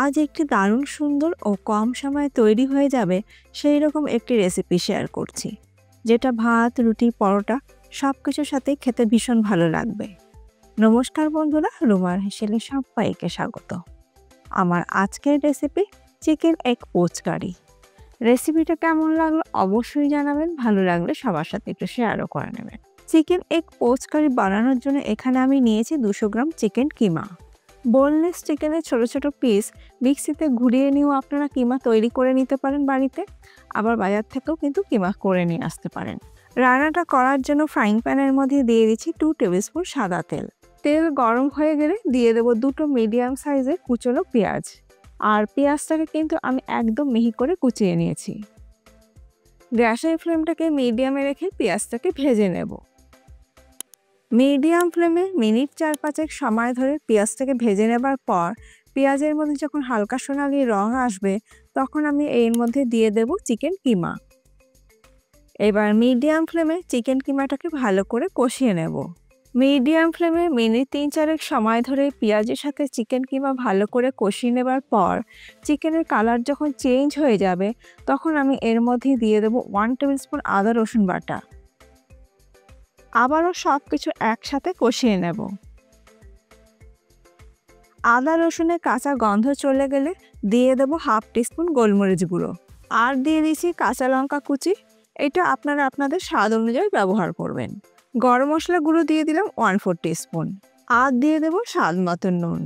আজ একটি দারুণ সুন্দর ও কম সময়ে তৈরি হয়ে যাবে সেই রকম একটি রেসিপি শেয়ার করছি, যেটা ভাত, রুটি, পরোটা সব কিছুর সাথে খেতে ভীষণ ভালো লাগবে। নমস্কার বন্ধুরা, রুমার হেসেলে সবাইকে স্বাগত। আমার আজকের রেসিপি চিকেন এগ পোচ কারি। রেসিপিটা কেমন লাগলো অবশ্যই জানাবেন, ভালো লাগলে সবার সাথে একটু শেয়ারও করে নেবেন। চিকেন এগ পোচ কারি বানানোর জন্য এখানে আমি নিয়েছি 200 গ্রাম চিকেন কিমা। বোনলেস চিকেনের ছোট ছোট পিস মিক্সিতে ঘুরিয়ে নিয়েও আপনারা কিমা তৈরি করে নিতে পারেন বাড়িতে, আবার বাজার থেকেও কিন্তু কিমা করে নিয়ে আসতে পারেন। রান্নাটা করার জন্য ফ্রাইং প্যানের মধ্যে দিয়ে দিচ্ছি 2 টেবিল স্পুন সাদা তেল। তেল গরম হয়ে গেলে দিয়ে দেবো 2টো মিডিয়াম সাইজের কুচনো পেঁয়াজ। আর পেঁয়াজটাকে কিন্তু আমি একদম মিহি করে কুচিয়ে নিয়েছি। গ্যাসের ফ্লেমটাকে মিডিয়ামে রেখে পেঁয়াজটাকে ভেজে নেব। মিডিয়াম ফ্লেমে মিনিট 4-5 সময় ধরে পেঁয়াজটাকে ভেজে নেবার পর পেঁয়াজের মধ্যে যখন হালকা সোনালি রং আসবে তখন আমি এর মধ্যে দিয়ে দেব চিকেন কিমা। এবার মিডিয়াম ফ্লেমে চিকেন কিমাটাকে ভালো করে কষিয়ে নেব। মিডিয়াম ফ্লেমে মিনিট 3-4 সময় ধরে পেঁয়াজের সাথে চিকেন কিমা ভালো করে কষিয়ে নেবার পর চিকেনের কালার যখন চেঞ্জ হয়ে যাবে তখন আমি এর মধ্যে দিয়ে দেব 1 টেবিল স্পুন আদা রসুন বাটা। আবারও সব কিছু একসাথে কষিয়ে নেব। আদা রসুনের কাঁচা গন্ধ চলে গেলে দিয়ে দেব 1/2 টিস্পুন গোলমরিচ গুঁড়ো, আর দিয়ে দিচ্ছি কাঁচা লঙ্কা কুচি। এটা আপনারা আপনাদের স্বাদ অনুযায়ী ব্যবহার করবেন। গরম মশলা গুঁড়ো দিয়ে দিলাম 1/4 টিস্পুন, আর দিয়ে দেব স্বাদ মতো নুন।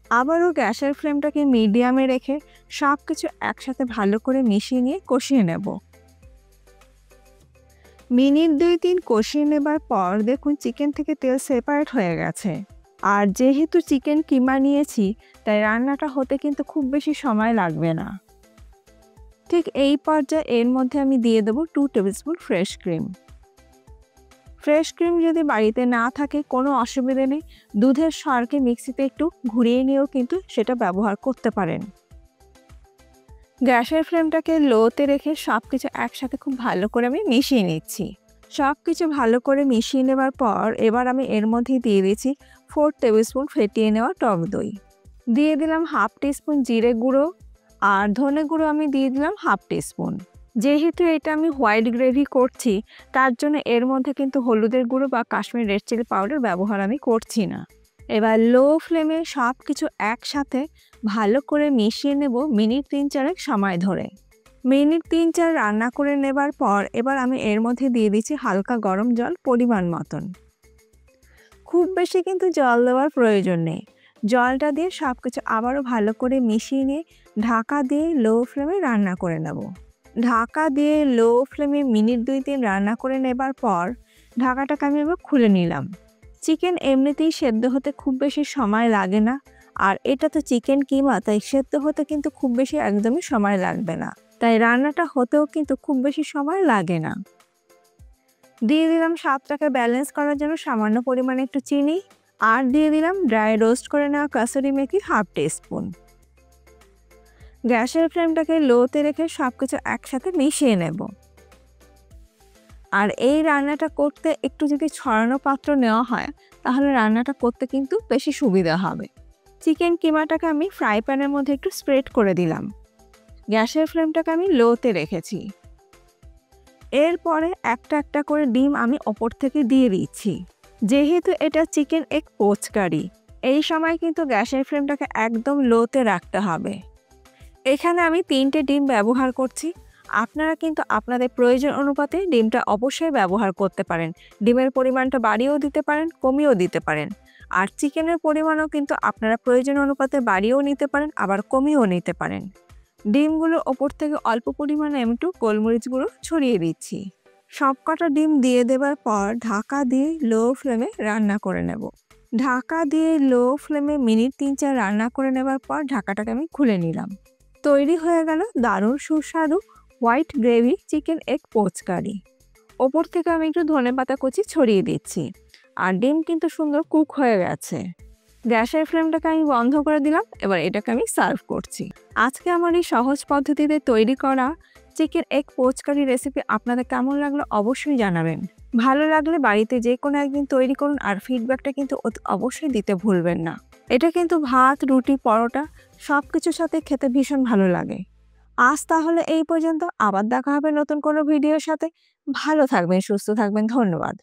আবারও গ্যাসের ফ্লেমটাকে মিডিয়ামে রেখে সব কিছু একসাথে ভালো করে মিশিয়ে নিয়ে কষিয়ে নেব। মিনিট 2-3 কষিয়ে নেবার পর দেখুন চিকেন থেকে তেল সেপারেট হয়ে গেছে। আর যেহেতু চিকেন কিমা নিয়েছি তাই রান্নাটা হতে কিন্তু খুব বেশি সময় লাগবে না। ঠিক এই পর্যায়ে এর মধ্যে আমি দিয়ে দেবো 2 table spoon fresh cream. Fresh cream যদি বাড়িতে না থাকে কোনো অসুবিধা নেই, দুধের সরকে মিক্সিতে একটু ঘুরিয়ে নিয়েও কিন্তু সেটা ব্যবহার করতে পারেন। গ্যাসের ফ্লেমটাকে লোতে রেখে সব কিছু একসাথে খুব ভালো করে আমি মিশিয়ে নিচ্ছি। সব কিছু ভালো করে মিশিয়ে নেবার পর এবার আমি এর মধ্যে দিয়ে দিচ্ছি 4 টেবিল স্পুন ফেটিয়ে নেওয়া টক দই। দিয়ে দিলাম 1/2 টিস্পুন জিরে গুঁড়ো, আর ধনে গুঁড়ো আমি দিয়ে দিলাম 1/2 টিস্পুন। যেহেতু এটা আমি হোয়াইট গ্রেভি করছি তার জন্য এর মধ্যে কিন্তু হলুদের গুঁড়ো বা কাশ্মীর রেড চিলি পাউডার ব্যবহার আমি করছি না। এবার লো ফ্লেমে সব কিছু একসাথে ভালো করে মিশিয়ে নেব মিনিট 3-4 সময় ধরে। মিনিট 3-4 রান্না করে নেবার পর এবার আমি এর মধ্যে দিয়ে দিচ্ছি হালকা গরম জল পরিমাণ মতন। খুব বেশি কিন্তু জল দেওয়ার প্রয়োজন নেই। জলটা দিয়ে সব কিছু আবারও ভালো করে মিশিয়ে নিয়ে ঢাকা দিয়ে লো ফ্লেমে রান্না করে নেব। ঢাকা দিয়ে লো ফ্লেমে মিনিট 2-3 রান্না করে নেবার পর ঢাকাটাকে আমি এবার খুলে নিলাম। চিকেন এমনিতেই সেদ্ধ হতে খুব বেশি সময় লাগে না, আর এটা তো চিকেন কিমা তাই সেদ্ধ হতে কিন্তু খুব বেশি একদমই সময় লাগবে না, তাই রান্নাটা হতেও কিন্তু খুব বেশি সময় লাগে না। দিয়ে দিলাম স্বাদটাকে ব্যালেন্স করার জন্য সামান্য পরিমাণে একটু চিনি, আর দিয়ে দিলাম ড্রাই রোস্ট করে নেওয়া কাসুরি মেথি 1/2 টিস্পুন। গ্যাসের ফ্লেমটাকে লোতে রেখে সব কিছু একসাথে মিশিয়ে নেব। আর এই রান্নাটা করতে একটু যদি ছড়ানো পাত্র নেওয়া হয় তাহলে রান্নাটা করতে কিন্তু বেশি সুবিধা হবে। চিকেন কিমাটাকে আমি ফ্রাই প্যানের মধ্যে একটু স্প্রেড করে দিলাম। গ্যাসের ফ্লেমটাকে আমি লোতে রেখেছি। এরপরে একটা একটা করে ডিম আমি ওপর থেকে দিয়ে দিচ্ছি। যেহেতু এটা চিকেন এগ পোচ কারি, এই সময় কিন্তু গ্যাসের ফ্লেমটাকে একদম লোতে রাখতে হবে। এখানে আমি 3টে ডিম ব্যবহার করছি। আপনারা কিন্তু আপনাদের প্রয়োজন অনুপাতে ডিমটা অবশ্যই ব্যবহার করতে পারেন। ডিমের পরিমাণটা বাড়িয়েও দিতে পারেন, কমিয়েও দিতে পারেন। আর চিকেনের পরিমাণও কিন্তু আপনারা প্রয়োজন অনুপাতে বাড়িয়েও নিতে পারেন, আবার কমিয়েও নিতে পারেন। ডিমগুলো ওপর থেকে অল্প পরিমাণে আমি একটু গোলমরিচ গুঁড়ো ছড়িয়ে দিচ্ছি। সবকটা ডিম দিয়ে দেবার পর ঢাকা দিয়ে লো ফ্লেমে রান্না করে নেব। ঢাকা দিয়ে লো ফ্লেমে মিনিট 3-4 রান্না করে নেবার পর ঢাকাটাকে আমি খুলে নিলাম। তৈরি হয়ে গেল দারুণ সুস্বাদু white gravy chicken egg poach curry. ওপর থেকে আমি একটু ধনেপাতা কুচি ছড়িয়ে দিচ্ছি। আর ডিম কিন্তু সুন্দর কুক হয়ে গেছে। গ্যাসের ফ্লেমটাকে আমি বন্ধ করে দিলাম। এবার এটাকে আমি সার্ভ করছি। আজকে আমার এই সহজ পদ্ধতিতে তৈরি করা chicken egg poach curry recipe আপনাদের কেমন লাগলো অবশ্যই জানাবেন। ভালো লাগলে বাড়িতে যে কোনো একদিন তৈরি করুন, আর ফিডব্যাকটা কিন্তু অবশ্যই দিতে ভুলবেন না। এটা কিন্তু ভাত, রুটি, পরোটা সবকিছুর সাথে খেতে ভীষণ ভালো লাগে। আজ তাহলে এই পর্যন্ত। আবার দেখা হবে নতুন কোনো ভিডিওর সাথে। ভালো থাকবেন, সুস্থ থাকবেন। ধন্যবাদ।